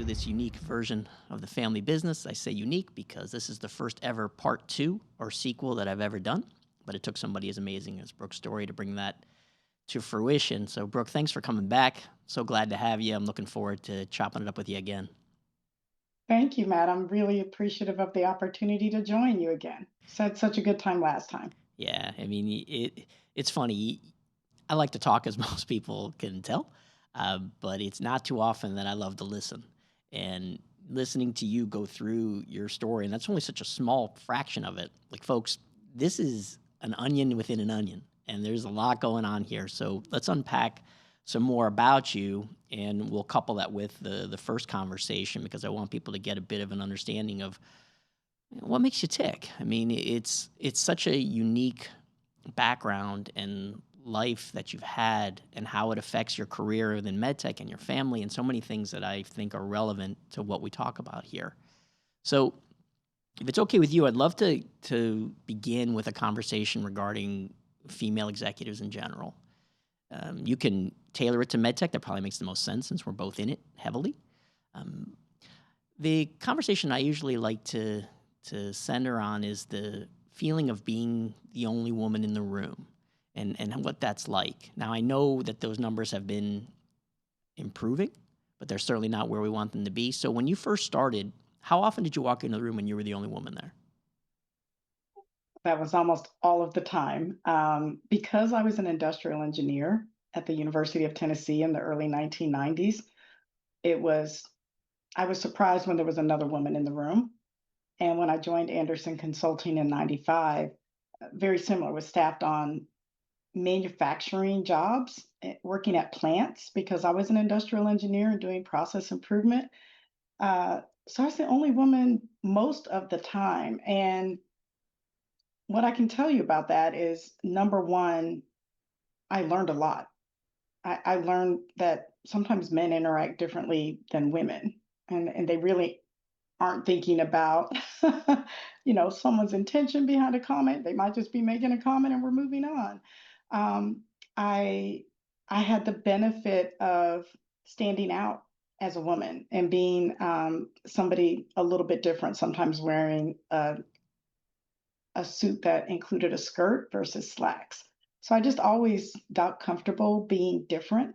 this unique version of the family business. I say unique because this is the first ever part 2 or sequel that I've ever done, but it took somebody as amazing as Brooke's story to bring that to fruition. So, Brooke, thanks for coming back. So glad to have you. I'm looking forward to chopping it up with you again. Thank you, Matt. I'm really appreciative of the opportunity to join you again. Had such a good time last time. Yeah, I mean, it's funny. I like to talk, as most people can tell, but it's not too often that I love to listen. And listening to you go through your story, and that's only such a small fraction of it. Like, folks, this is an onion within an onion, and there's a lot going on here. So let's unpack some more about you, and we'll couple that with the first conversation because I want people to get a bit of an understanding of what makes you tick. I mean, it's such a unique background and life that you've had and how it affects your career within medtech and your family and so many things that I think are relevant to what we talk about here. So if it's okay with you, I'd love to begin with a conversation regarding female executives in general. You can tailor it to medtech. That probably makes the most sense since we're both in it heavily. Um, the conversation I usually like to center on is the feeling of being the only woman in the room and what that's like. Now, I know that those numbers have been improving, but they're certainly not where we want them to be. So when you first started, how often did you walk into the room and you were the only woman there? That was almost all of the time. Because I was an industrial engineer at the University of Tennessee in the early 1990s, it was I was surprised when there was another woman in the room. And when I joined Anderson Consulting in 95, very similar, was staffed on manufacturing jobs, working at plants because I was an industrial engineer and doing process improvement. So I was the only woman most of the time. And what I can tell you about that is number one, I learned a lot. I learned that sometimes men interact differently than women, and they really aren't thinking about someone's intention behind a comment. They might just be making a comment and we're moving on. um, i I had the benefit of standing out as a woman and being somebody a little bit different, sometimes wearing a suit that included a skirt versus slacks. So I just always got comfortable being different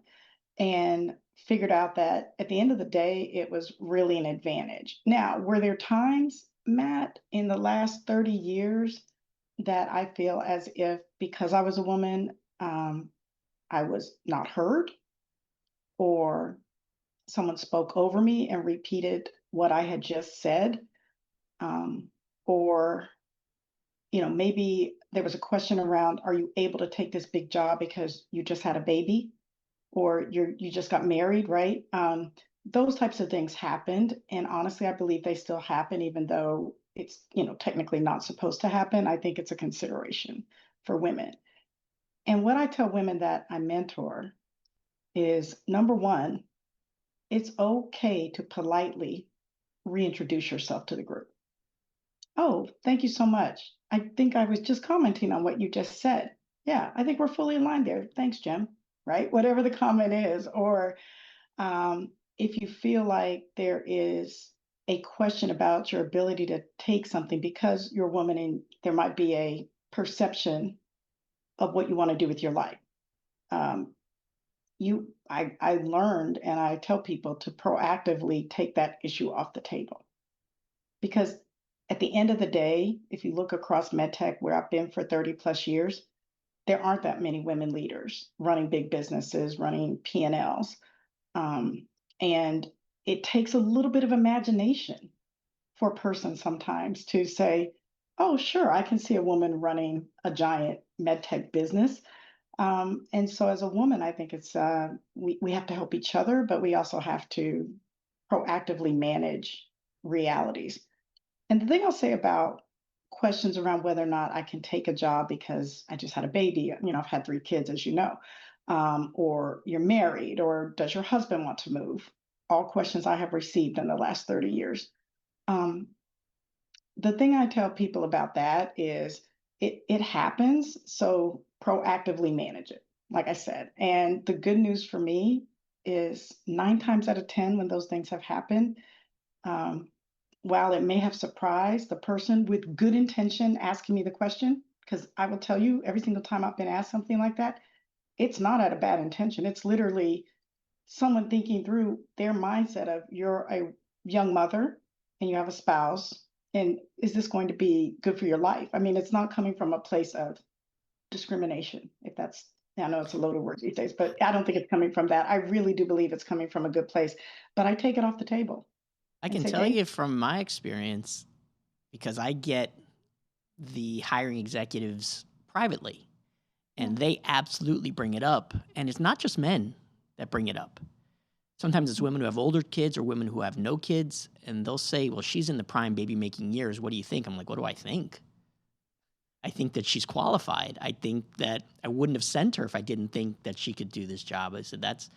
and figured out that at the end of the day, it was really an advantage. Now, were there times, Matt, in the last 30 years that I feel as if because I was a woman, I was not heard, or someone spoke over me and repeated what I had just said, um, or maybe there was a question around, are you able to take this big job because you just had a baby or you just got married, right? Those types of things happened, and honestly, I believe they still happen, even though it's technically not supposed to happen. I think it's a consideration for women. And what I tell women that I mentor is number one, it's okay to politely reintroduce yourself to the group. Oh, thank you so much. I think I was just commenting on what you just said. Yeah, I think we're fully aligned there. Thanks, Jim. Right? Whatever the comment is. Or if you feel like there is a question about your ability to take something because you're a woman and there might be a perception of what you want to do with your life. Um, I learned, and I tell people to proactively take that issue off the table, because at the end of the day, if you look across medtech, where I've been for 30 plus years, there aren't that many women leaders running big businesses, running P&Ls. And it takes a little bit of imagination for a person sometimes to say, oh, sure, I can see a woman running a giant medtech business. And so as a woman, I think we have to help each other, but we also have to proactively manage realities. And the thing I'll say about questions around whether or not I can take a job because I just had a baby, I've had 3 kids, as you know, or you're married, or does your husband want to move? All questions I have received in the last 30 years. Um, the thing I tell people about that is it happens, so proactively manage it, like I said. And the good news for me is 9 times out of 10 when those things have happened, um, while it may have surprised the person with good intention asking me the question, because I will tell you every single time I've been asked something like that, it's not out of bad intention. It's literally someone thinking through their mindset of you're a young mother and you have a spouse, and is this going to be good for your life? I mean, it's not coming from a place of discrimination, if that's, I know it's a loaded word these days, but I don't think it's coming from that. I really do believe it's coming from a good place. But I take it off the table I and can say, tell babe, you from my experience, because I get the hiring executives privately, yeah, and they absolutely bring it up. And it's not just men that bring it up. Sometimes it's women who have older kids or women who have no kids, and they'll say, "Well, she's in the prime baby making years. What do you think?" I'm like, "What do I think? I think that she's qualified. I think that I wouldn't have sent her if I didn't think that she could do this job." I said, "That's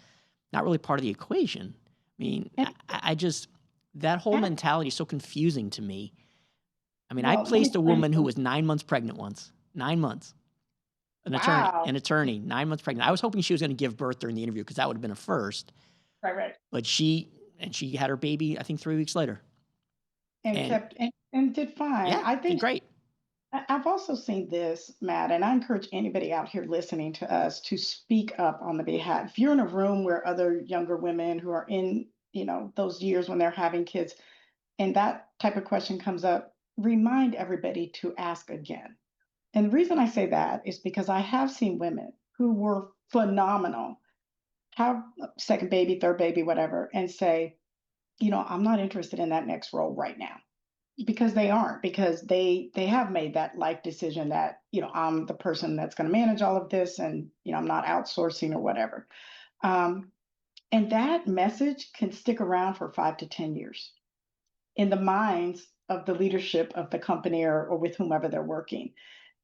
not really part of the equation." I mean, and, I just, that whole and mentality is so confusing to me. I mean, I well, let me placed a tell you woman who something. was 9 months pregnant once. 9 months. Wow. An attorney, 9 months pregnant. I was hoping she was going to give birth during the interview because that would have been a first. Right, right. But she had her baby, I think 3 weeks later. And And kept and did fine. yeah, I did think great. I've also seen this, Matt, and I encourage anybody out here listening to us to speak up on the behalf. If you're in a room where other younger women who are in, those years when they're having kids, and that type of question comes up, remind everybody to ask again. And the reason I say that is because I have seen women who were phenomenal, have a second baby, third baby, whatever, and say, I'm not interested in that next role right now, because they aren't, because they have made that life decision that, I'm the person that's going to manage all of this, and I'm not outsourcing or whatever. um, and that message can stick around for 5 to 10 years in the minds of the leadership of the company, or with whomever they're working.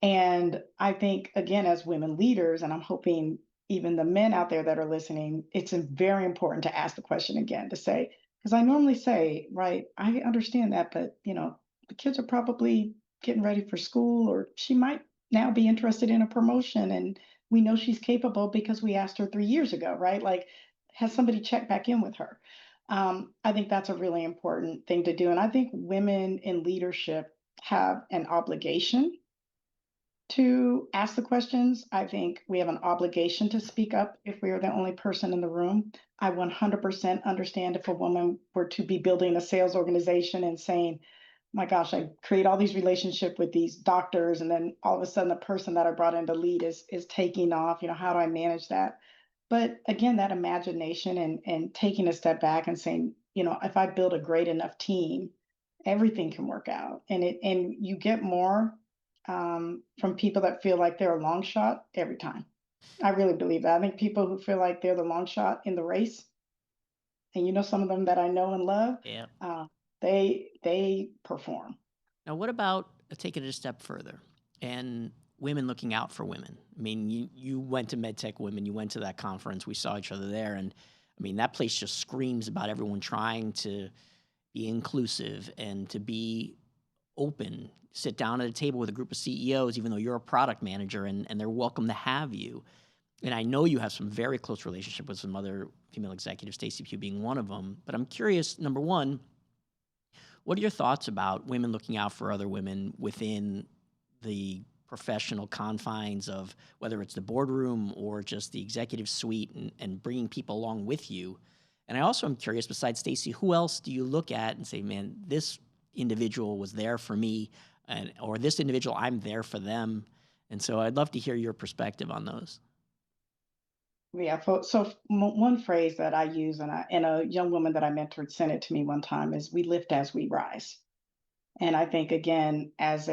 And I think, again, as women leaders, and I'm hoping even the men out there that are listening, it's very important to ask the question again, to say, because I normally say, right, I understand that, but the kids are probably getting ready for school, or she might now be interested in a promotion, and we know she's capable because we asked her 3 years ago, right? Like, has somebody checked back in with her? I think that's a really important thing to do. And I think women in leadership have an obligation to ask the questions. I think we have an obligation to speak up if we are the only person in the room. I 100% understand if a woman were to be building a sales organization and saying, my gosh, I create all these relationships with these doctors, and then all of a sudden the person that I brought in to lead is taking off. How do I manage that? But again, that imagination, and taking a step back and saying, if I build a great enough team, everything can work out. And you get more from people that feel like they're a long shot every time. I really believe that. I think people who feel like they're the long shot in the race, and some of them that I know and love, Yeah. uh, they perform. Now, what about taking it a step further and women looking out for women? I mean, you went to MedTech Women, you went to that conference, we saw each other there, and I mean, that place just screams about everyone trying to be inclusive and to be open, sit down at a table with a group of CEOs, even though you're a product manager, and they're welcome to have you. And I know you have some very close relationship with some other female executives, Stacey Pugh being one of them. But I'm curious, number one, what are your thoughts about women looking out for other women within the professional confines of whether it's the boardroom or just the executive suite, and bringing people along with you? And I also am curious, besides Stacey, who else do you look at and say, man, this individual was there for me, or this individual, I'm there for them? And so I'd love to hear your perspective on those. Yeah. One phrase that I use, and a young woman that I mentored sent it to me one time, is "We lift as we rise." And I think, again, as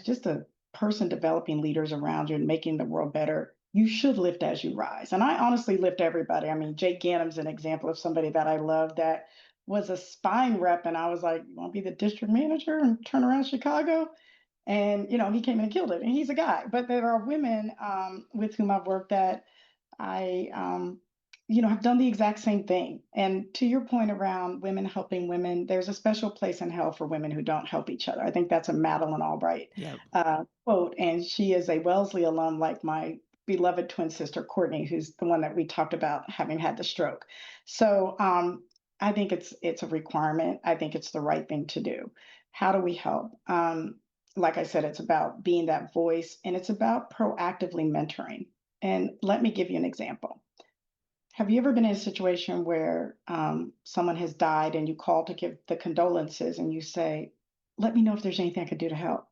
just a person developing leaders around you and making the world better, you should lift as you rise. And I honestly lift everybody. I mean, Jake Gannum's an example of somebody that I love, that was a spine rep, and I was like, "You want to be the district manager and turn around Chicago?" And he came in and killed it. And he's a guy. But there are women with whom I've worked that I, have done the exact same thing. And to your point around women helping women, there's a special place in hell for women who don't help each other. I think that's a Madeleine Albright Yep. quote, and she is a Wellesley alum, like my beloved twin sister, Courtney, who's the one that we talked about having had the stroke. So I think it's a requirement. I think it's the right thing to do. How do we help? Like I said, it's about being that voice and it's about proactively mentoring. And let me give you an example. Have you ever been in a situation where someone has died and you call to give the condolences and you say, let me know if there's anything I could do to help?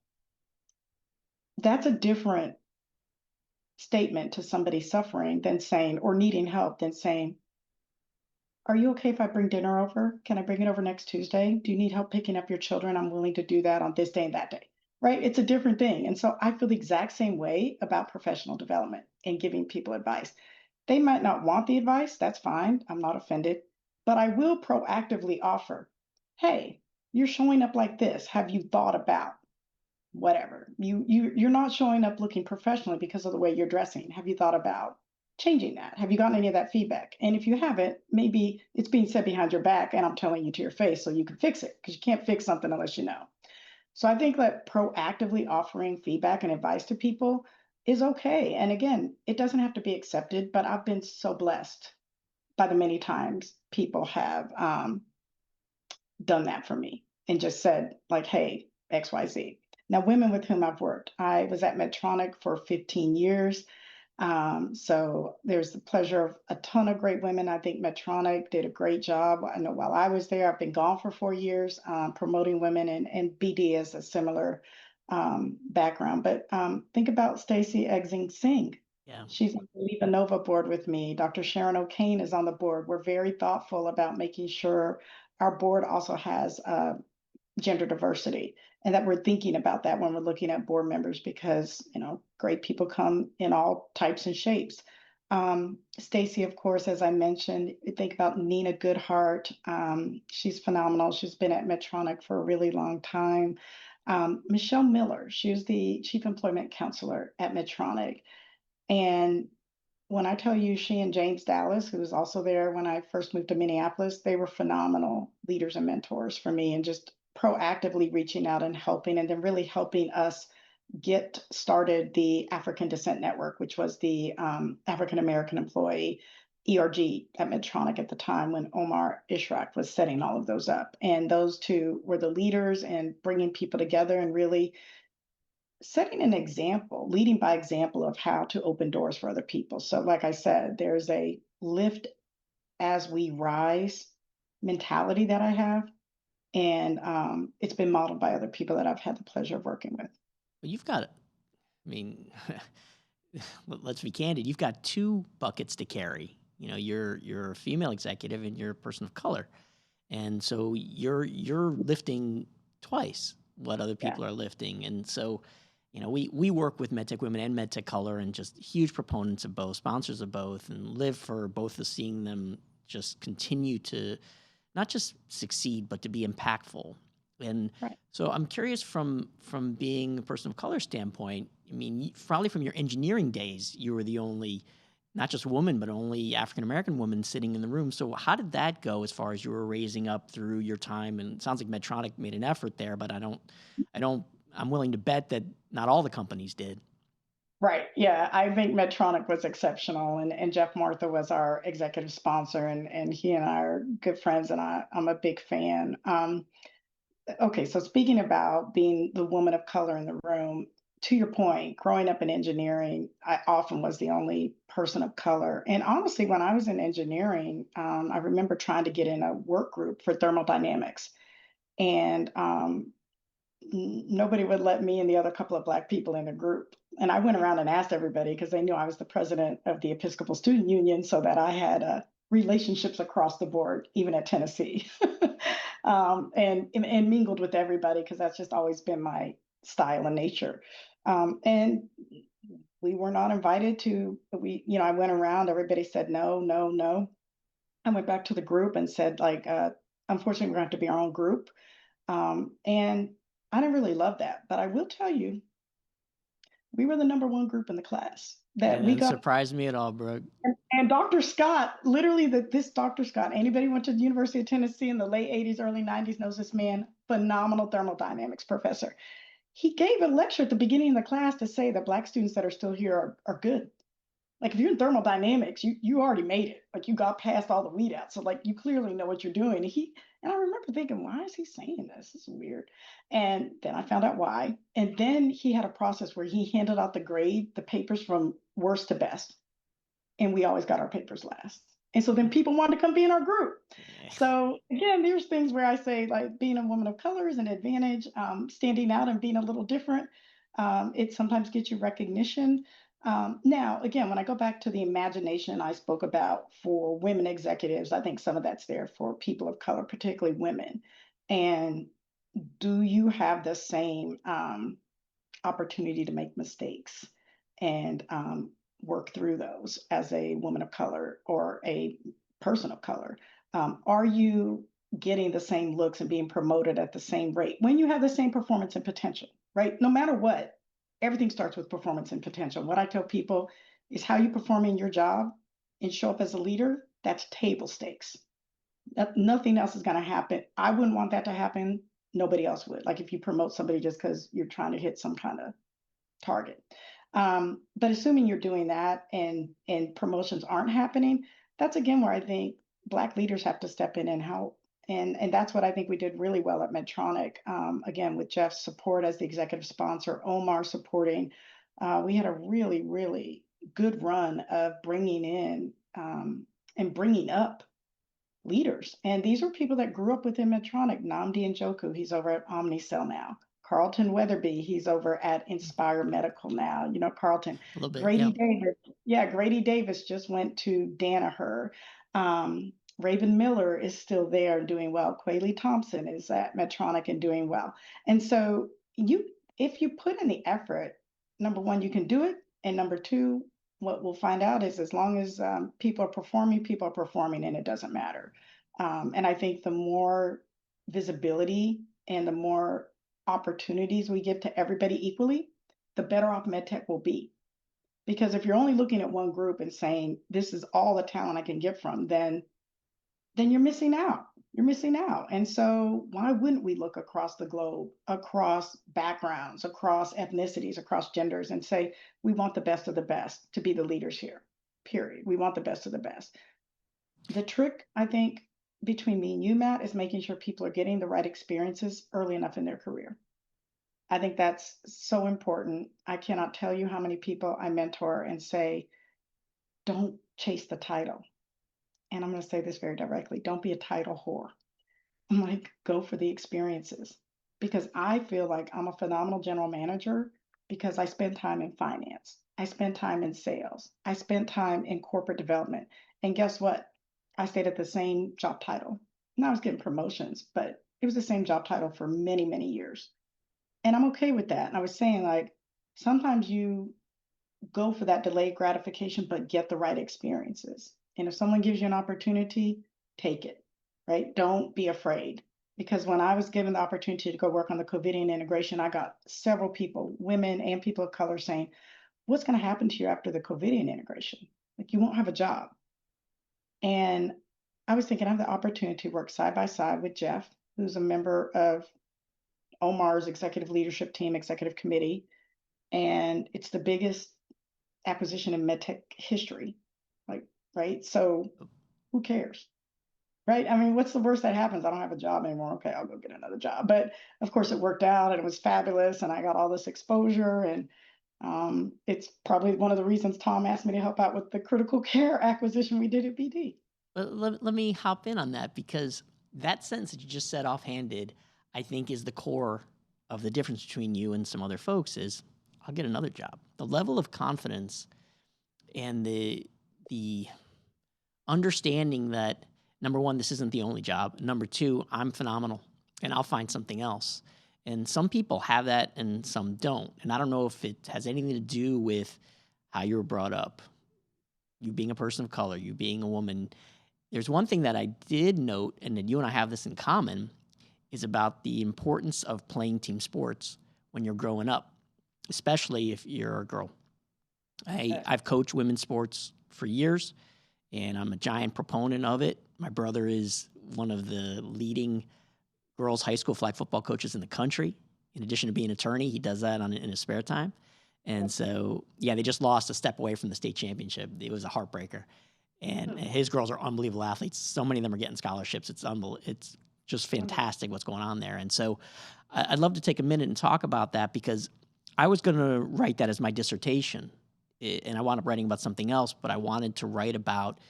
That's a different statement to somebody suffering than saying, or needing help, than saying, are you okay if I bring dinner over? Can I bring it over next Tuesday? Do you need help picking up your children? I'm willing to do that on this day and that day. Right? It's a different thing. And so I feel the exact same way about professional development and giving people advice. They might not want the advice. That's fine. I'm not offended. But I will proactively offer, hey, you're showing up like this. Have you thought about whatever? You're not showing up looking professionally because of the way you're dressing. Have you thought about changing that? Have you gotten any of that feedback? And if you haven't, maybe it's being said behind your back and I'm telling you to your face so you can fix it because you can't fix something unless you know. So I think that proactively offering feedback and advice to people is okay. And again, it doesn't have to be accepted, but I've been so blessed by the many times people have done that for me and just said, like, hey, XYZ. Now, women with whom I've worked, I was at Medtronic for 15 years. So there's the pleasure of a ton of great women. I think Medtronic did a great job. I know while I was there, I've been gone for 4 years, promoting women, and BD is a similar background. But think about Stacy Eggsing Singh. Yeah. She's on the LivaNova board with me. Dr. Sharon O'Kane is on the board. We're very thoughtful about making sure our board also has gender diversity and that we're thinking about that when we're looking at board members because great people come in all types and shapes. Stacy, of course, as I mentioned, think about Nina Goodhart. She's phenomenal. She's been at Medtronic for a really long time. Michelle Miller, she was the chief employment counselor at Medtronic. And when I tell you she and James Dallas, who was also there when I first moved to Minneapolis, they were phenomenal leaders and mentors for me and just proactively reaching out and helping and then really helping us get started the African Descent Network, which was the African American employee ERG at Medtronic at the time when Omar Ishraq was setting all of those up. And those two were the leaders and bringing people together and really setting an example, leading by example of how to open doors for other people. So, like I said, there's a lift as we rise mentality that I have, and it's been modeled by other people that I've had the pleasure of working with. Well, you've got, I mean, let's be candid. You've got two buckets to carry. You're a female executive and you're a person of color, and so you're lifting twice what other Yeah. people are lifting. And so, we work with MedTech Women and MedTech Color, and just huge proponents of both, sponsors of both, and live for both of seeing them just continue to not just succeed, but to be impactful. And Right. so I'm curious from being a person of color standpoint, I mean, probably from your engineering days, you were the only, not just woman, but only African-American woman sitting in the room. So how did that go as far as you were raising up through your time? And it sounds like Medtronic made an effort there, but I'm willing to bet that not all the companies did. Right. Yeah. I think Medtronic was exceptional and Jeff Martha was our executive sponsor and he and I are good friends and I'm a big fan. Okay, so speaking about being the woman of color in the room, to your point, growing up in engineering, I often was the only person of color. And honestly, when I was in engineering, I remember trying to get in a work group for thermodynamics. And nobody would let me and the other couple of Black people in the group. And I went around and asked everybody because they knew I was the president of the Episcopal Student Union, so that I had relationships across the board, even at Tennessee, and mingled with everybody because that's just always been my style and nature. And we were not invited to. I went around. Everybody said no, no, no. I went back to the group and said, like, unfortunately, we're going to have to be our own group. And I didn't really love that, but I will tell you, we were the number one group in the class That that we doesn't got. surprise me at all, Brooke. And Dr. Scott, literally, this Dr. Scott, anybody who went to the University of Tennessee in the late 80s, early 90s knows this man, phenomenal thermodynamics professor. He gave a lecture at the beginning of the class to say that Black students that are still here are good. Like if you're in thermodynamics, you already made it. Like you got past all the weed out. So like you clearly know what you're doing. And I remember thinking, why is he saying this? This is weird. And then I found out why. And then he had a process where he handed out the papers from worst to best. And we always got our papers last. And so then people wanted to come be in our group. Yeah. So again, there's things where I say like being a woman of color is an advantage. Standing out and being a little different, it sometimes gets you recognition. Now, again, when I go back to the imagination I spoke about for women executives, I think some of that's there for people of color, particularly women. And do you have the same opportunity to make mistakes and work through those as a woman of color or a person of color? Are you getting the same looks and being promoted at the same rate when you have the same performance and potential, right? No matter what, everything starts with performance and potential. What I tell people is how you perform in your job and show up as a leader, that's table stakes. Nothing else is going to happen. I wouldn't want that to happen. Nobody else would. Like if you promote somebody just because you're trying to hit some kind of target. But assuming you're doing that and promotions aren't happening, that's again where I think Black leaders have to step in and help. And that's what I think we did really well at Medtronic. Again, with Jeff's support as the executive sponsor, Omar supporting, we had a really, really good run of bringing in and bringing up leaders. And these are people that grew up within Medtronic. Namdi Njoku, he's over at Omnicell now. Carlton Weatherby, he's over at Inspire Medical now. You know, Carlton. A little bit. Grady Yep. Davis. Yeah, Grady Davis just went to Danaher. Raven Miller is still there and doing well. Quayle Thompson is at Medtronic and doing well. And so if you put in the effort, number one, you can do it. And number two, what we'll find out is as long as people are performing, and it doesn't matter. And I think the more visibility and the more opportunities we give to everybody equally, the better off medtech will be. Because if you're only looking at one group and saying this is all the talent I can get from, then you're missing out. You're missing out. And so why wouldn't we look across the globe, across backgrounds, across ethnicities, across genders, and say we want the best of the best to be the leaders here? Period. We want the best of the best. The trick, I think, between me and you, Matt, is making sure people are getting the right experiences early enough in their career. I think that's so important. I cannot tell you how many people I mentor and say, don't chase the title. And I'm going to say this very directly, don't be a title whore. I'm like, go for the experiences. Because I feel like I'm a phenomenal general manager because I spend time in finance. I spend time in sales. I spent time in corporate development. And guess what? I stayed at the same job title. And I was getting promotions, but it was the same job title for many, many years. And I'm okay with that. And I was saying, like, sometimes you go for that delayed gratification, but get the right experiences. And if someone gives you an opportunity, take it, right? Don't be afraid. Because when I was given the opportunity to go work on the Covidian integration, I got several people, women and people of color, saying, what's going to happen to you after the Covidian integration? Like, you won't have a job. And I was thinking, I have the opportunity to work side by side with Jeff, who's a member of Omar's executive leadership team, executive committee. And it's the biggest acquisition in medtech history. Like, right? So who cares? Right? I mean, what's the worst that happens? I don't have a job anymore. Okay, I'll go get another job. But of course, it worked out and it was fabulous, and I got all this exposure. And it's probably one of the reasons Tom asked me to help out with the critical care acquisition we did at BD. Let me hop in on that because that sentence that you just said offhanded, I think, is the core of the difference between you and some other folks is I'll get another job. The level of confidence and the understanding that, number one, this isn't the only job. Number two, I'm phenomenal and I'll find something else. And some people have that and some don't. And I don't know if it has anything to do with how you were brought up, you being a person of color, you being a woman. There's one thing that I did note, and that you and I have this in common, is about the importance of playing team sports when you're growing up, especially if you're a girl. I've coached women's sports for years, and I'm a giant proponent of it. My brother is one of the leading girls' high school flag football coaches in the country. In addition to being an attorney, he does that in his spare time. And so, yeah, they just lost a step away from the state championship. It was a heartbreaker. And Mm, his girls are unbelievable athletes. So many of them are getting scholarships. It's just wonderful. fantastic what's going on there. And so, I'd love to take a minute and talk about that because I was going to write that as my dissertation, and I wound up writing about something else. But I wanted to write about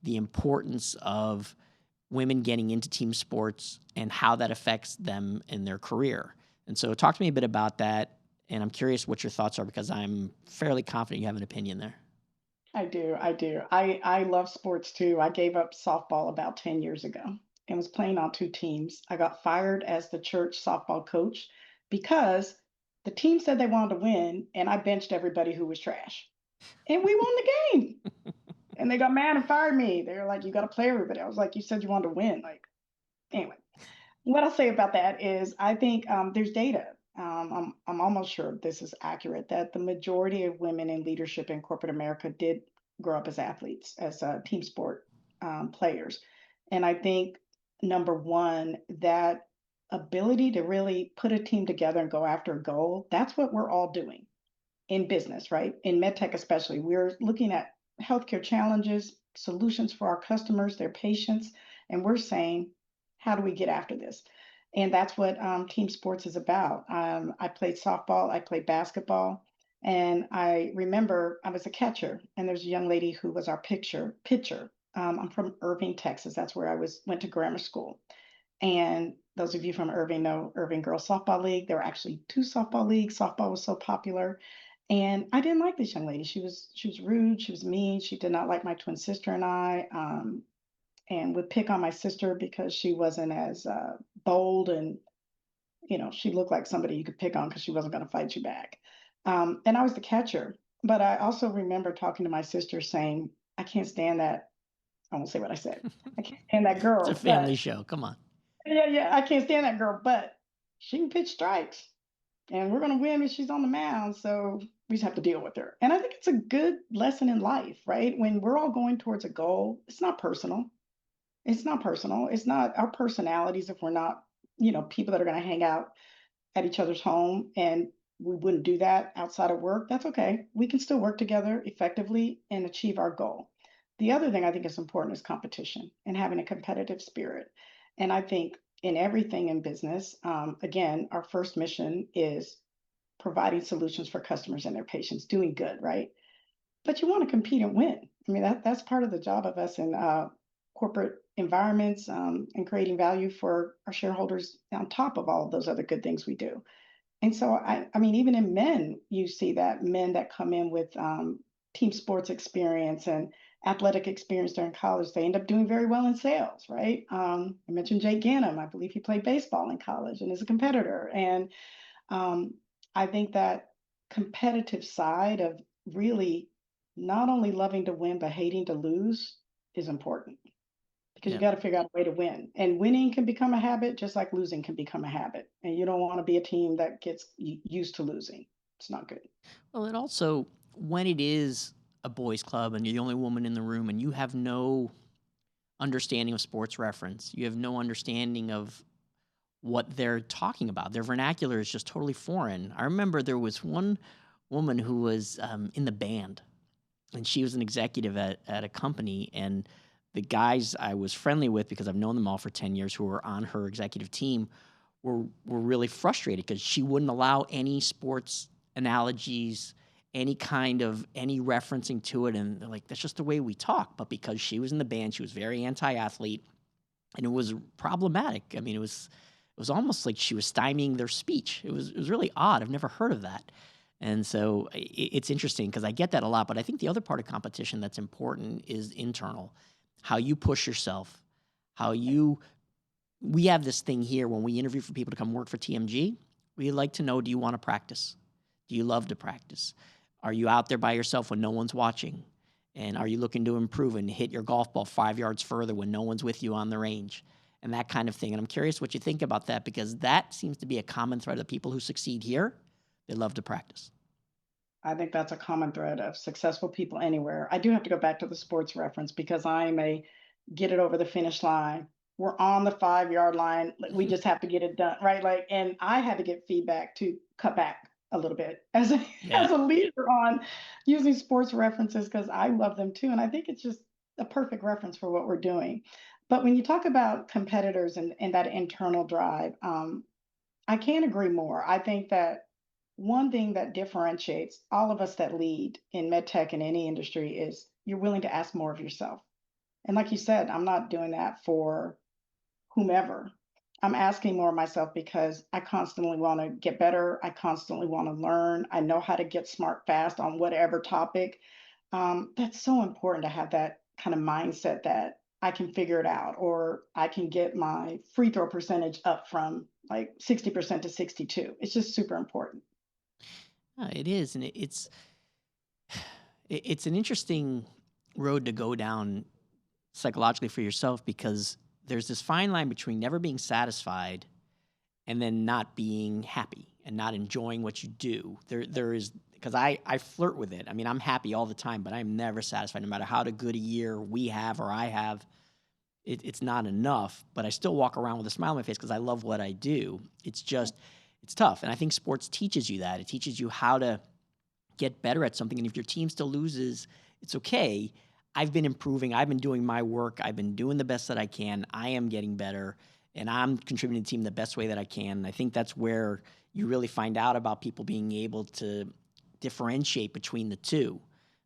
the importance of women getting into team sports and how that affects them in their career. And so, talk to me a bit about that. And I'm curious what your thoughts are because I'm fairly confident you have an opinion there. I do. I do. I love sports too. I gave up softball about 10 years ago and was playing on two teams. I got fired as the church softball coach because the team said they wanted to win, and I benched everybody who was trash. And we won the game. And they got mad and fired me. They were like, "You got to play everybody." I was like, "You said you wanted to win." Like, anyway, what I'll say about that is I think there's data. I'm almost sure this is accurate that the majority of women in leadership in corporate America did grow up as athletes, as team sport players. And I think number one, that ability to really put a team together and go after a goal, that's what we're all doing in business, right? In medtech, especially, we're looking at healthcare challenges, solutions for our customers, their patients, and we're saying, how do we get after this? And that's what team sports is about. I played softball, I played basketball, and I remember I was a catcher, and there's a young lady who was our pitcher. I'm from Irving, Texas. That's where I went to grammar school. And those of you from Irving know Irving Girls Softball League. There were actually two softball leagues. Softball was so popular. And I didn't like this young lady. She was rude. She was mean. She did not like my twin sister and I, and would pick on my sister because she wasn't as bold, and she looked like somebody you could pick on because she wasn't going to fight you back. And I was the catcher, but I also remember talking to my sister saying, "I can't stand that." I won't say what I said. I can't stand that It's a girl, family but show. Come on. yeah, yeah, I can't stand that girl, but she can pitch strikes, and we're going to win when she's on the mound. So we just have to deal with her. And I think it's a good lesson in life, right? When we're all going towards a goal, it's not personal. It's not personal. It's not our personalities. If we're not, people that are going to hang out at each other's home, and we wouldn't do that outside of work, that's okay. We can still work together effectively and achieve our goal. The other thing I think is important is competition and having a competitive spirit. And I think in everything in business, again, our first mission is providing solutions for customers and their patients, doing good, right? But you want to compete and win. I mean, that's part of the job of us in corporate environments, and creating value for our shareholders on top of all of those other good things we do. And so, I mean, even in men, you see that men that come in with team sports experience and athletic experience during college, they end up doing very well in sales, right? I mentioned Jake Ganem. I believe he played baseball in college and is a competitor. And um, I think that competitive side of really not only loving to win, but hating to lose is important because you Yeah. got to figure out a way to win. And winning can become a habit, just like losing can become a habit. And you don't want to be a team that gets used to losing. It's not good. Well, it also, when it is a boys' club and you're the only woman in the room and you have no understanding of sports reference, you have no understanding of what they're talking about. Their vernacular is just totally foreign. I remember there was one woman who was in the band, and she was an executive at a company. And the guys I was friendly with, because I've known them all for 10 years, who were on her executive team, were really frustrated because she wouldn't allow any sports analogies, any referencing to it. And they're like, that's just the way we talk. But because she was in the band, she was very anti-athlete, and it was problematic. I mean, it was almost like she was stymieing their speech. It was really odd. I've never heard of that. And so it's interesting because I get that a lot. But I think the other part of competition that's important is internal, how you push yourself, how you. We have this thing here when we interview for people to come work for TMG. We like to know, do you want to practice? Do you love to practice? Are you out there by yourself when no one's watching? And are you looking to improve and hit your golf ball 5 yards further when no one's with you on the range? And that kind of thing. And I'm curious what you think about that because that seems to be a common thread of people who succeed here. They love to practice. I think that's a common thread of successful people anywhere. I do have to go back to the sports reference because I'm a get it over the finish line. We're on the 5 yard line. We just have to get it done, right? Like, and I had to get feedback to cut back. a little bit as a Yeah. as a leader on using sports references because I love them too, and I think it's just a perfect reference for what we're doing. But when you talk about competitors and that internal drive, I can't agree more. I think that one thing that differentiates all of us that lead in medtech in any industry is you're willing to ask more of yourself. And like you said, I'm not doing that for whomever. I'm asking more of myself because I constantly want to get better. I constantly want to learn. I know how to get smart fast on whatever topic. That's so important to have that kind of mindset that I can figure it out or I can get my free throw percentage up from like 60% to 62. It's just super important. It is, and it's an interesting road to go down psychologically for yourself because there's this fine line between never being satisfied and then not being happy and not enjoying what you do. There is because I flirt with it. I mean, I'm happy all the time, but I'm never satisfied. No matter how good a year we have or I have, it's not enough. But I still walk around with a smile on my face because I love what I do. It's just it's tough, and I think sports teaches you that. It teaches you how to get better at something. And if your team still loses, it's okay. I've been improving. I've been doing my work. I've been doing the best that I can. I am getting better, and I'm contributing to the team the best way that I can. And I think that's where you really find out about people being able to differentiate between the two,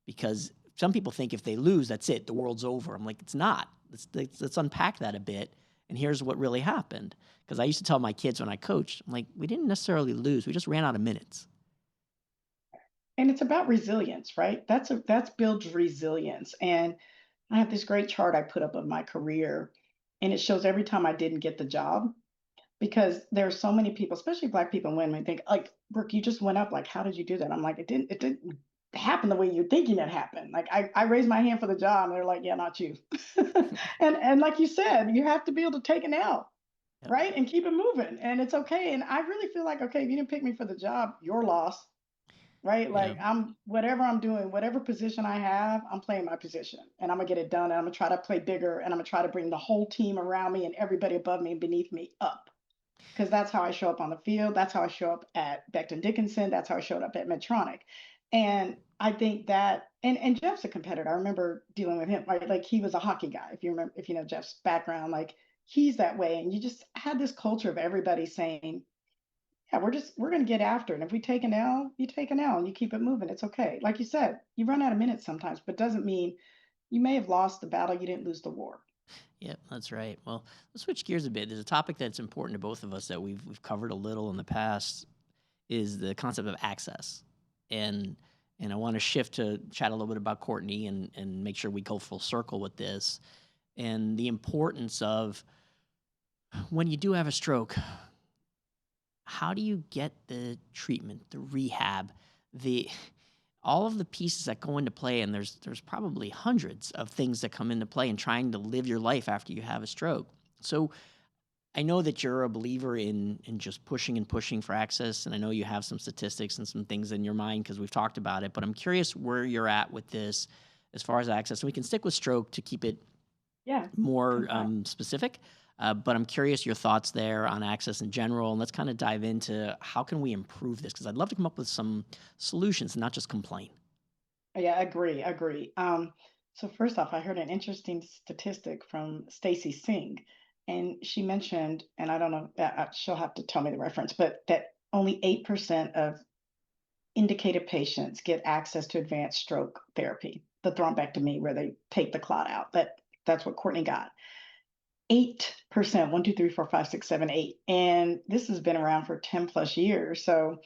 because some people think if they lose, that's it, the world's over. I'm like, it's not. Let's unpack that a bit. And here's what really happened. Because I used to tell my kids when I coached, I'm like, we didn't necessarily lose. We just ran out of minutes. And it's about resilience, right? That's builds resilience. And I have this great chart I put up of my career, and it shows every time I didn't get the job because there are so many people, especially Black people and women, think like, Brooke, you just went up. Like, how did you do that? I'm like, it didn't happen the way you're thinking it happened. Like I raised my hand for the job, and they're like, yeah, not you. And like you said, you have to be able to take it out, Yep. right? And keep it moving. And it's okay. And I really feel like, okay, if you didn't pick me for the job, your loss, right? Like Yep. I'm whatever I'm doing, whatever position I have, I'm playing my position and I'm gonna get it done. And I'm gonna try to play bigger and I'm gonna try to bring the whole team around me and everybody above me and beneath me up. Because that's how I show up on the field. That's how I show up at Becton Dickinson. That's how I showed up at Medtronic. And I think that and Jeff's a competitor. I remember dealing with him, right? Like he was a hockey guy, if you remember, if you know Jeff's background, like he's that way. And you just had this culture of everybody saying, yeah, we're gonna get after it. And if we take an L, you take an L and you keep it moving. It's okay. Like you said, you run out of minutes sometimes, but doesn't mean you may have lost the battle, you didn't lose the war. Yep, that's right. Well, let's switch gears a bit. There's a topic that's important to both of us that we've covered a little in the past is the concept of access. And and I want to shift to chat a little bit about Courtney and make sure we go full circle with this and the importance of when you do have a stroke, how do you get the treatment, the rehab, the all of the pieces that go into play, and there's probably hundreds of things that come into play in trying to live your life after you have a stroke. So I know that you're a believer in just pushing and pushing for access, and I know you have some statistics and some things in your mind because we've talked about it. But I'm curious where you're at with this as far as access. And we can stick with stroke to keep it Yeah. more Okay. specific. But I'm curious your thoughts there on access in general, and let's kind of dive into how can we improve this because I'd love to come up with some solutions, and not just complain. Yeah, agree. So first off, I heard an interesting statistic from Stacy Singh, and she mentioned, and I don't know, she'll have to tell me the reference, but that only 8% of indicated patients get access to advanced stroke therapy, the thrombectomy, where they take the clot out. That's what Courtney got. 8%, one, two, three, four, five, six, seven, eight. And this has been around for 10 plus years. So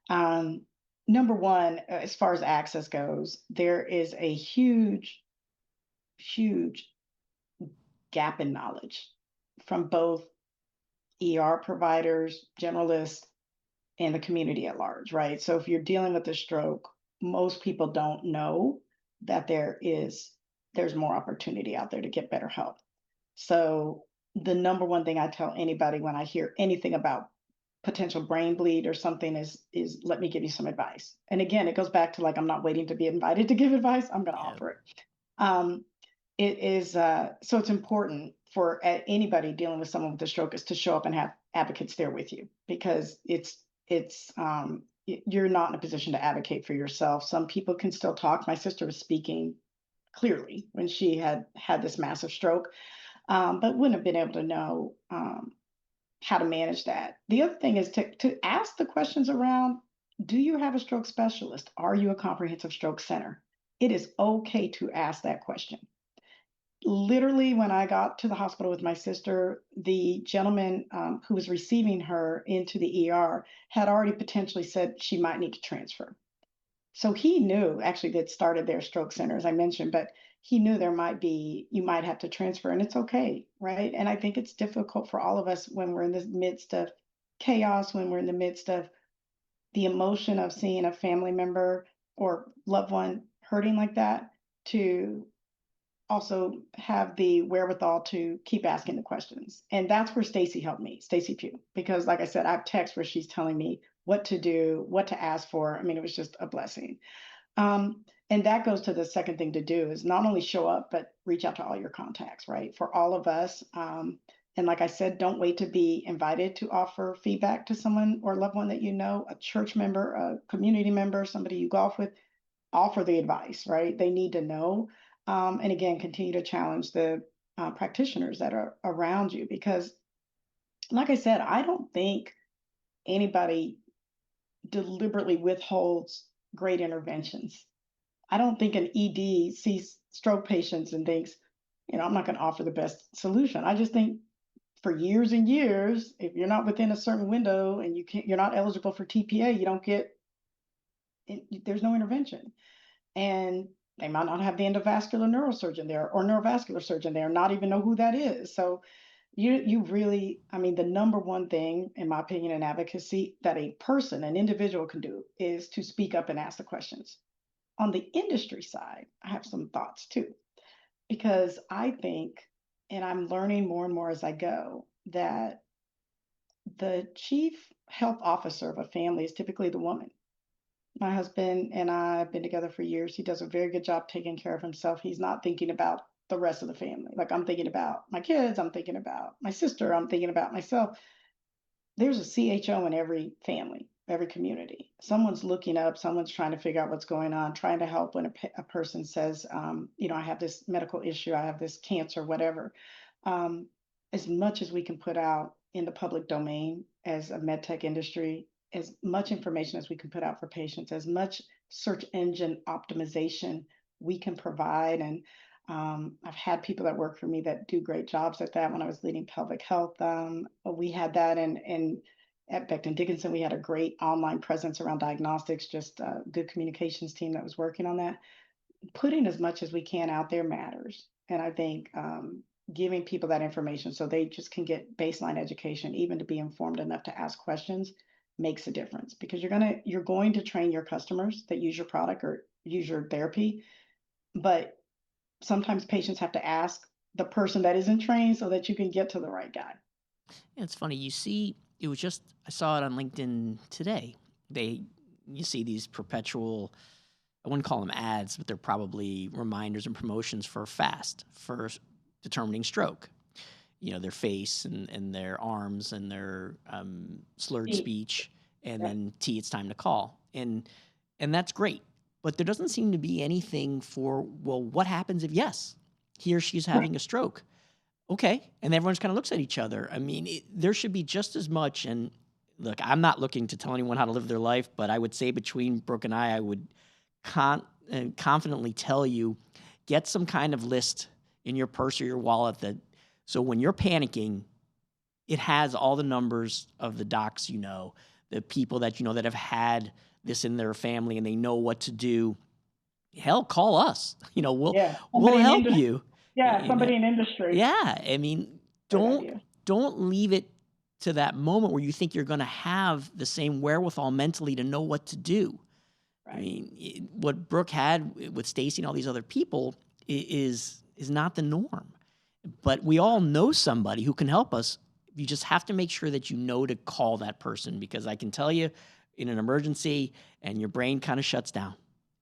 um, number one, as far as access goes, there is a huge gap in knowledge from both ER providers, generalists, and the community at large, right? So if you're dealing with a stroke, most people don't know that there's more opportunity out there to get better help. So the number one thing I tell anybody when I hear anything about potential brain bleed or something is let me give you some advice. And again, it goes back to like I'm not waiting to be invited to give advice. I'm going to Yeah. offer it. Um, it is so it's important for anybody dealing with someone with a stroke is to show up and have advocates there with you because you're not in a position to advocate for yourself. Some people can still talk. My sister was speaking clearly when she had this massive stroke, but wouldn't have been able to know how to manage that. The other thing is to ask the questions around, do you have a stroke specialist? Are you a comprehensive stroke center? It is okay to ask that question. Literally, when I got to the hospital with my sister, the gentleman who was receiving her into the ER had already potentially said she might need to transfer. So he knew, actually, that started their stroke center, as I mentioned, but he knew there might be, you might have to transfer, and it's okay, right? And I think it's difficult for all of us when we're in the midst of chaos, when we're in the midst of the emotion of seeing a family member or loved one hurting like that, to also have the wherewithal to keep asking the questions. And that's where Stacy helped me, Stacy Pugh, because like I said, I have texts where she's telling me what to do, what to ask for. I mean, it was just a blessing. And that goes to the second thing to do is not only show up, but reach out to all your contacts, right? For all of us. And like I said, don't wait to be invited to offer feedback to someone or loved one that you know, a church member, a community member, somebody you golf with, offer the advice, right? They need to know. And again, continue to challenge the practitioners that are around you because, like I said, I don't think anybody deliberately withholds great interventions. I don't think an ED sees stroke patients and thinks, I'm not going to offer the best solution. I just think for years and years, if you're not within a certain window and you're not eligible for TPA, you don't get, there's no intervention. And they might not have the endovascular neurosurgeon there or neurovascular surgeon there, not even know who that is. So you really, I mean, the number one thing, in my opinion, in advocacy that a person, an individual can do is to speak up and ask the questions. On the industry side, I have some thoughts too, because I think, and I'm learning more and more as I go, that the chief health officer of a family is typically the woman. My husband and I have been together for years. He does a very good job taking care of himself. He's not thinking about the rest of the family. Like I'm thinking about my kids, I'm thinking about my sister, I'm thinking about myself. There's a CHO in every family, every community. Someone's looking up, someone's trying to figure out what's going on, trying to help when a person says, I have this medical issue, I have this cancer, whatever. Um, as much as we can put out in the public domain as a med tech industry, as much information as we can put out for patients, as much search engine optimization we can provide. And I've had people that work for me that do great jobs at that. When I was leading pelvic health, we had that, and at Becton Dickinson, we had a great online presence around diagnostics. Just a good communications team that was working on that. Putting as much as we can out there matters, and I think giving people that information so they just can get baseline education, even to be informed enough to ask questions, makes a difference because you're going to train your customers that use your product or use your therapy, but sometimes patients have to ask the person that isn't trained so that you can get to the right guy. Yeah, it's funny. You see, it was just I saw it on LinkedIn today. They you see these perpetual I wouldn't call them ads, but they're probably reminders and promotions for fast for determining stroke. Their face and their arms and their slurred Eat. speech, and Yeah. then T, it's time to call. And that's great. But there doesn't seem to be anything for, well, what happens if, yes, he or she's Right. having a stroke? Okay. And everyone kind of looks at each other. I mean, there should be just as much. And look, I'm not looking to tell anyone how to live their life, but I would say between Brooke and I would confidently tell you, get some kind of list in your purse or your wallet that, so when you're panicking, it has all the numbers of the docs, the people that that have had this in their family and they know what to do. Hell, call us. We'll Yeah. we'll Somebody in help industry. you. Yeah. You know, Somebody in industry. yeah. I mean, Great don't idea. don't leave it to that moment where you think you're going to have the same wherewithal mentally to know what to do. I Right. mean, what Brooke had with Stacy and all these other people is not the norm. But we all know somebody who can help us. You just have to make sure that you know to call that person because I can tell you in an emergency and your brain kind of shuts down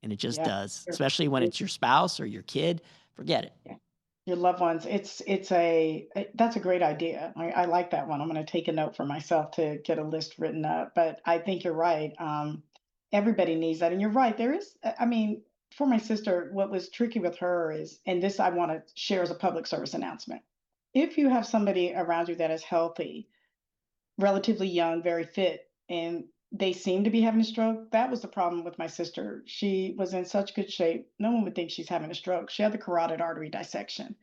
and it just Yeah. does, Sure. especially when It- it's your spouse or your kid. Forget it. yeah. Your loved ones. That's a great idea. I like that one. I'm going to take a note for myself to get a list written up. But I think you're right. Everybody needs that, and you're right, there is I mean, for my sister, what was tricky with her is, and this I wanna share as a public service announcement. If you have somebody around you that is healthy, relatively young, very fit, and they seem to be having a stroke, that was the problem with my sister. She was in such good shape, no one would think she's having a stroke. She had the carotid artery dissection.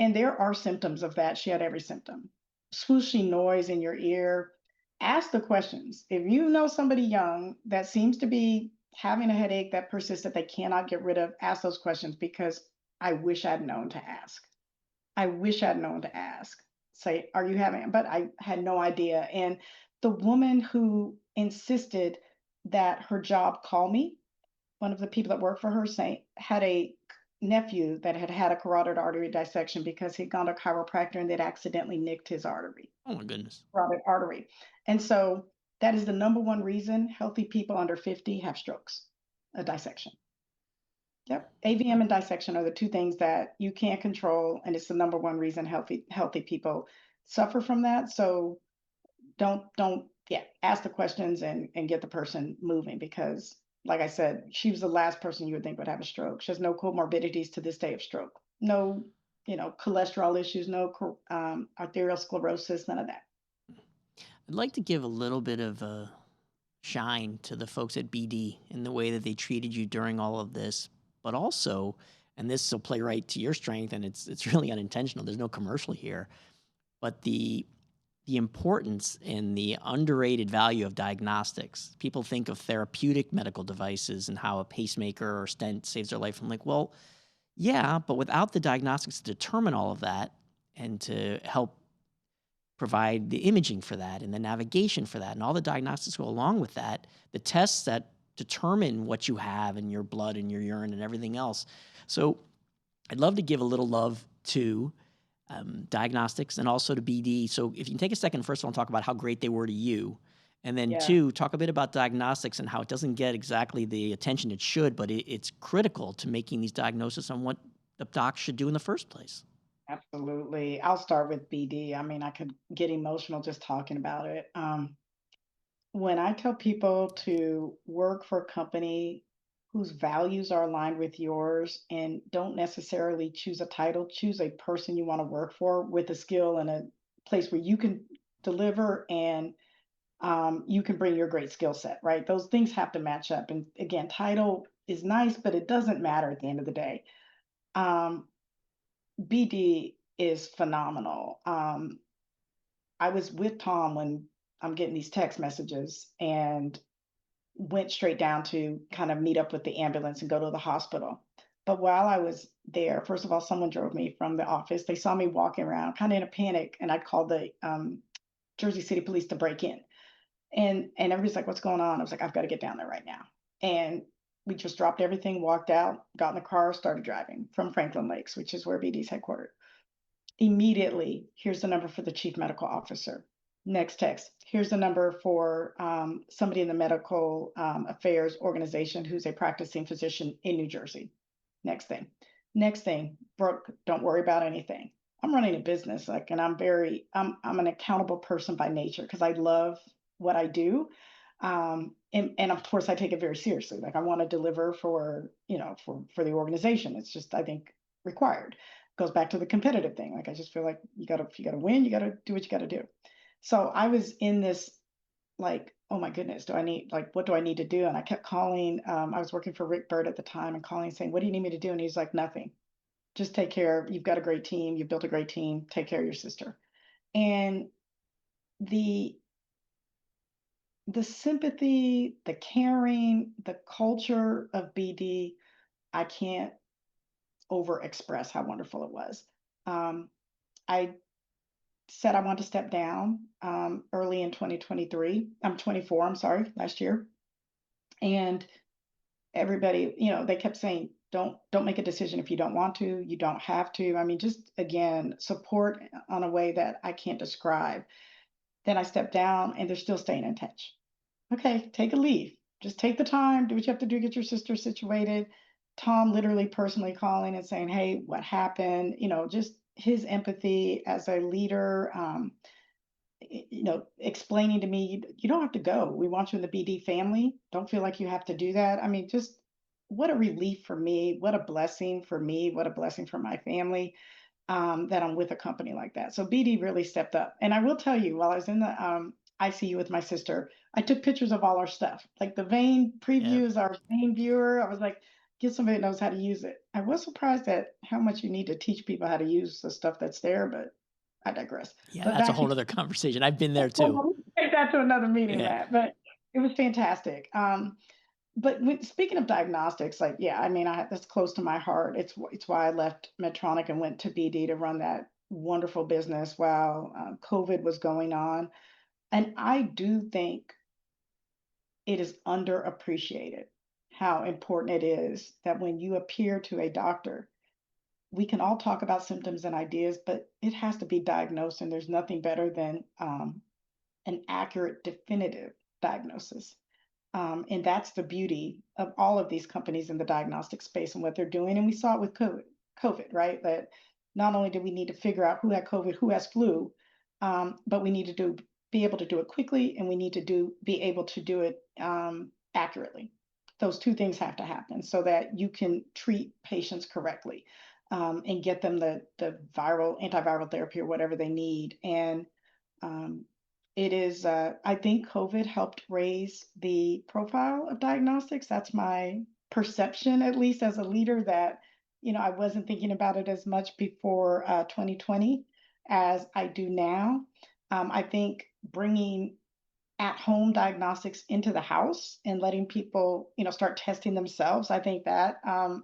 And there are symptoms of that. She had every symptom. Swooshy noise in your ear. Ask the questions. If you know somebody young that seems to be having a headache that persists that they cannot get rid of, ask those questions because I wish I'd known to ask. I wish I'd known to ask. Say, are you having? But I had no idea. And the woman who insisted that her job call me, one of the people that worked for her saying had a nephew that had had a carotid artery dissection because he'd gone to a chiropractor and they'd accidentally nicked his artery, Oh my goodness. carotid artery. And so that is the number one reason healthy people under 50 have strokes, a dissection. Yep. AVM and dissection are the two things that you can't control, and it's the number one reason healthy people suffer from that. So don't yeah, ask the questions and get the person moving because like I said, she was the last person you would think would have a stroke. She has no comorbidities to this day of stroke. No, cholesterol issues, no arterial sclerosis, none of that. I'd like to give a little bit of a shine to the folks at BD in the way that they treated you during all of this, but also, and this will play right to your strength, and it's really unintentional. There's no commercial here, but the importance and the underrated value of diagnostics. People think of therapeutic medical devices and how a pacemaker or stent saves their life. I'm like, well, yeah, but without the diagnostics to determine all of that and to help provide the imaging for that and the navigation for that and all the diagnostics go along with that, the tests that determine what you have in your blood and your urine and everything else. So I'd love to give a little love to diagnostics and also to BD. So if you can take a second, first of all, talk about how great they were to you. And then Yeah, two, talk a bit about diagnostics and how it doesn't get exactly the attention it should, but it's critical to making these diagnoses on what the doc should do in the first place. absolutely. I'll start with BD. I mean, I could get emotional just talking about it. When I tell people to work for a company whose values are aligned with yours and don't necessarily choose a title, choose a person you want to work for with a skill and a place where you can deliver and you can bring your great skill set, right? Those things have to match up. And again, title is nice, but it doesn't matter at the end of the day. Um, BD is phenomenal. I was with Tom when I'm getting these text messages and went straight down to kind of meet up with the ambulance and go to the hospital. But while I was there, first of all, someone drove me from the office. They saw me walking around kind of in a panic, and I called the Jersey City police to break in. And everybody's like, "What's going on?" I was like, "I've got to get down there right now." And we just dropped everything, walked out, got in the car, started driving from Franklin Lakes, which is where BD's headquartered. Immediately, here's the number for the chief medical officer. Next text, here's the number for somebody in the medical affairs organization who's a practicing physician in New Jersey. Next thing. Next thing, Brooke, don't worry about anything. I'm running a business, like, and I'm an accountable person by nature because I love what I do. And of course I take it very seriously. Like I want to deliver for, for the organization. It's just, I think, required. Goes back to the competitive thing. Like I just feel like if you gotta win, you gotta do what you gotta do. So I was in this like, oh my goodness, do I need like what do I need to do? And I kept calling. I was working for Rick Bird at the time and calling saying, what do you need me to do? And he's like, nothing. Just take care. You've got a great team. You've built a great team. Take care of your sister. And the the sympathy, the caring, the culture of BD, I can't over express how wonderful it was. I said I want to step down early in 2023. I'm 24, I'm sorry, last year. And everybody, they kept saying, don't make a decision if you don't want to, you don't have to. I mean, just again, support on a way that I can't describe. Then I stepped down and they're still staying in touch. Okay, take a leave. Just take the time, do what you have to do, get your sister situated. Tom literally personally calling and saying, hey, what happened? Just his empathy as a leader. explaining to me, you don't have to go. We want you in the BD family. Don't feel like you have to do that. I mean, just what a relief for me. What a blessing for me. What a blessing for my family, that I'm with a company like that. So BD really stepped up. And I will tell you, while I was in the ICU with my sister, I took pictures of all our stuff. Like the vein Yeah. preview is our vein viewer. I was like, get somebody that knows how to use it. I was surprised at how much you need to teach people how to use the stuff that's there, but I digress. Yeah, But that's a back to whole other conversation. I've been there too. we'll take that to another meeting, Yeah. Matt. But it was fantastic. But speaking of diagnostics, like, yeah, I mean, that's close to my heart. It's why I left Medtronic and went to BD to run that wonderful business while COVID was going on. And I do think it is underappreciated how important it is that when you appear to a doctor, we can all talk about symptoms and ideas, but it has to be diagnosed, and there's nothing better than an accurate, definitive diagnosis. And that's the beauty of all of these companies in the diagnostic space and what they're doing. And we saw it with COVID, right? That not only did we need to figure out who had COVID, who has flu, but we need to be able to do it quickly, and we need to be able to do it accurately. Those two things have to happen so that you can treat patients correctly, and get them the antiviral therapy or whatever they need. And um, it is, I think COVID helped raise the profile of diagnostics. That's my perception, at least as a leader, that, I wasn't thinking about it as much before 2020 as I do now. I think bringing at-home diagnostics into the house and letting people, start testing themselves. I think that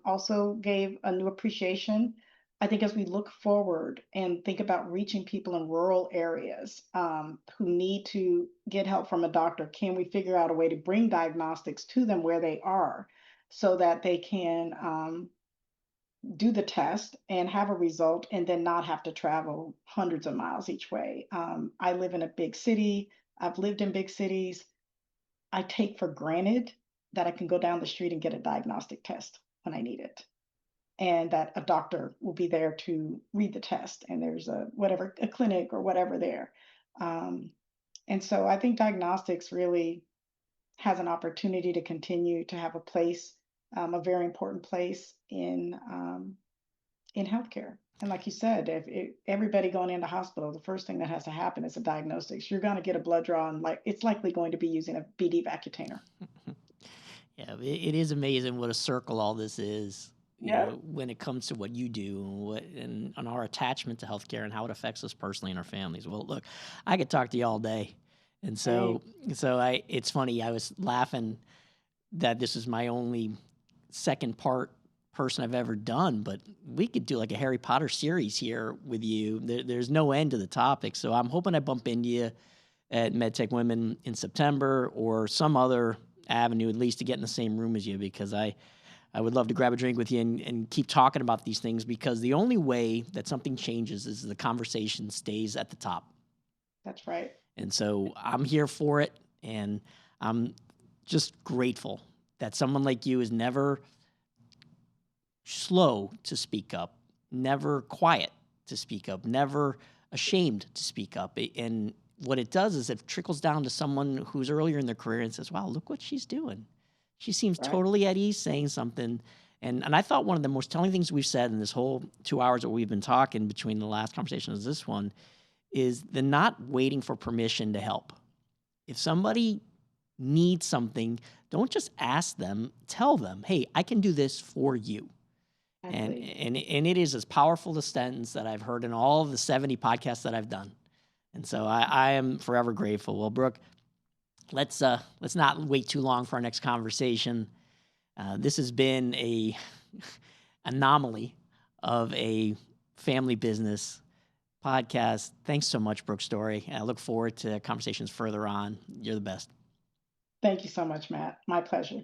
also gave a new appreciation. I think as we look forward and think about reaching people in rural areas who need to get help from a doctor, can we figure out a way to bring diagnostics to them where they are so that they can do the test and have a result and then not have to travel hundreds of miles each way? I live in a big city. I've lived in big cities. I take for granted that I can go down the street and get a diagnostic test when I need it, and that a doctor will be there to read the test, and there's a clinic or whatever there. Um, and so I think diagnostics really has an opportunity to continue to have a place, a very important place in healthcare. And like you said, if everybody going into hospital, the first thing that has to happen is a diagnostics. You're going to get a blood draw, and like it's likely going to be using a BD vacutainer. Yeah, it is amazing what a circle all this is. Yeah. When it comes to what you do and our attachment to healthcare and how it affects us personally and our families. Well, look, I could talk to you all day, and Right. it's funny. I was laughing that this is my only second part person I've ever done, but we could do like a Harry Potter series here with you. There's no end to the topic, so I'm hoping I bump into you at MedTech Women in September or some other avenue, at least to get in the same room as you, because I would love to grab a drink with you and keep talking about these things, because the only way that something changes is the conversation stays at the top. That's right. And so I'm here for it, and I'm just grateful that someone like you is never slow to speak up, never quiet to speak up, never ashamed to speak up. And what it does is it trickles down to someone who's earlier in their career and says, wow, look what she's doing. She seems Right. totally at ease saying something. And I thought one of the most telling things we've said in this whole 2 hours that we've been talking between the last conversation and this one is the not waiting for permission to help. If somebody needs something, don't just ask them, tell them, hey, I can do this for you. Exactly. And it is as powerful a sentence that I've heard in all of the 70 podcasts that I've done. And so I am forever grateful. Well, Brooke, let's not wait too long for our next conversation. This has been a anomaly of a family business podcast. Thanks so much, Brooke Story. I look forward to conversations further on. You're the best. Thank you so much, Matt. My pleasure.